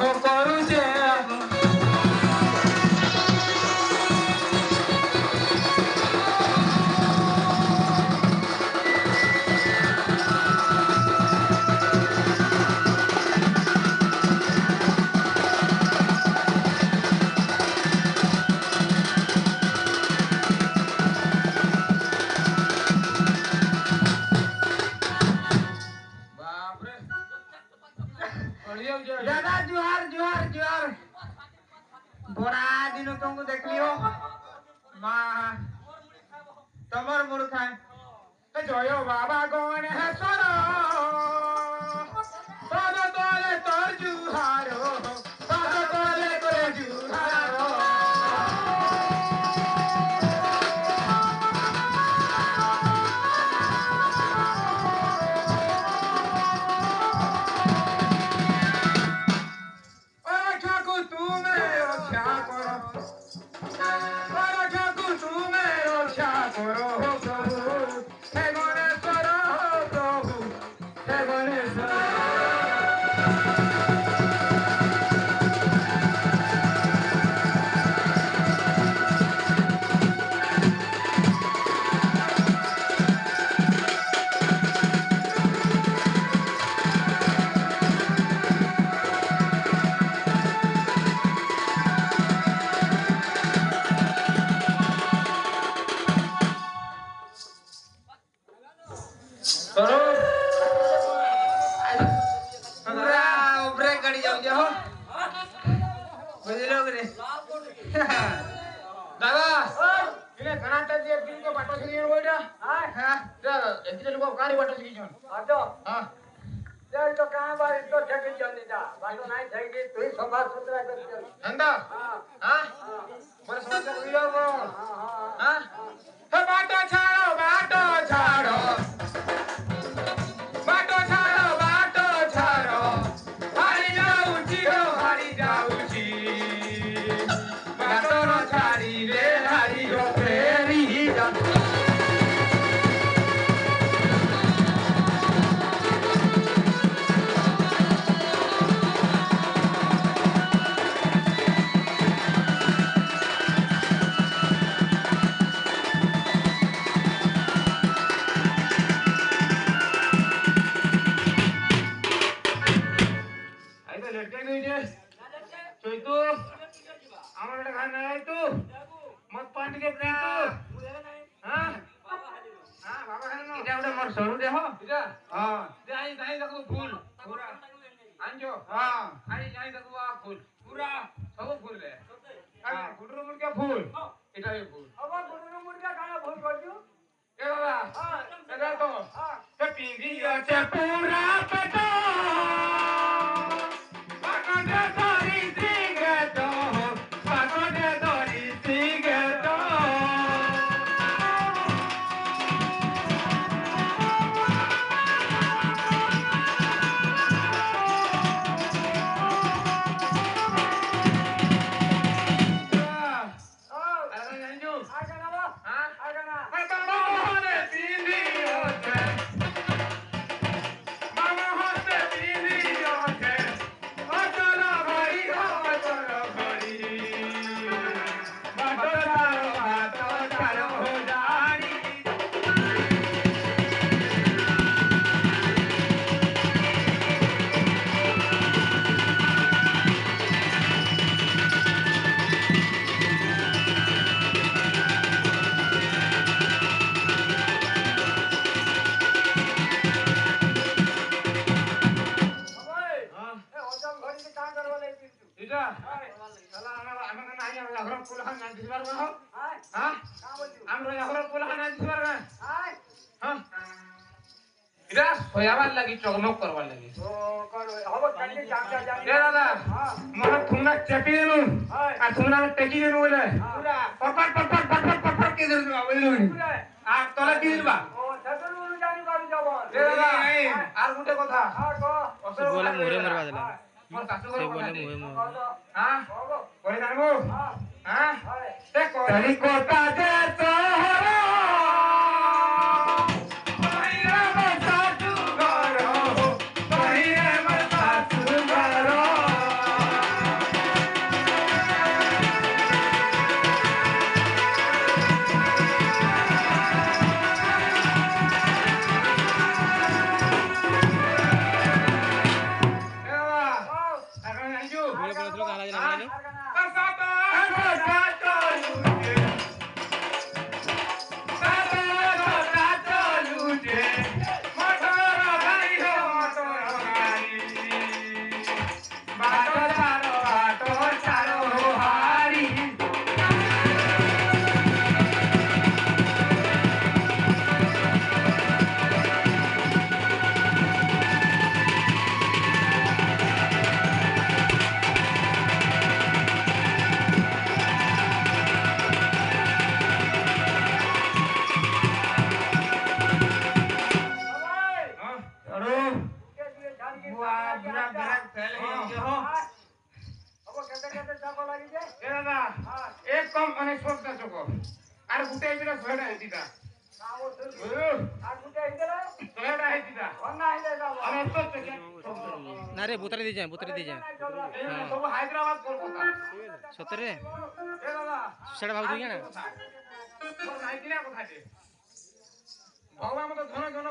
हो करूचे दादा जुहार जुहार जुहार बड़ा दिन तुमको देख लियो माँ तमर मूर्खा जय बाबा गण है सरो पद तले तोर जुहारो पद तले तोर जुहारो लगी चकमक करवा लगी दादा मन थुना चेपी देनु आ थुना टेकी देनु बोले पटपट पटपट पटपट पटपट के देनु बोले आ तले की दिबा ओ छतन बोलु जानी बाबू जवन दादा नहीं आर गुटे कथा से बोले मोरे मरवा देला मोर सासु से बोले मोरे हां कोई जानबो हां ते कोरी कोटा दे तोहरा भिडियो बनवतो गाला जला माने एक कम अने छोटा चको आर गुटे बिना सोडा है दीदा आर गुटे इधर सोडा है दीदा वरना है दीदा अरे तो ना रे बुतरे दे जाए सब हैदराबाद कोलकाता सतरे ए दादा सेडा भाग दिया ना मोर नाइकिना কথা দে ভগবান মত ধন ধন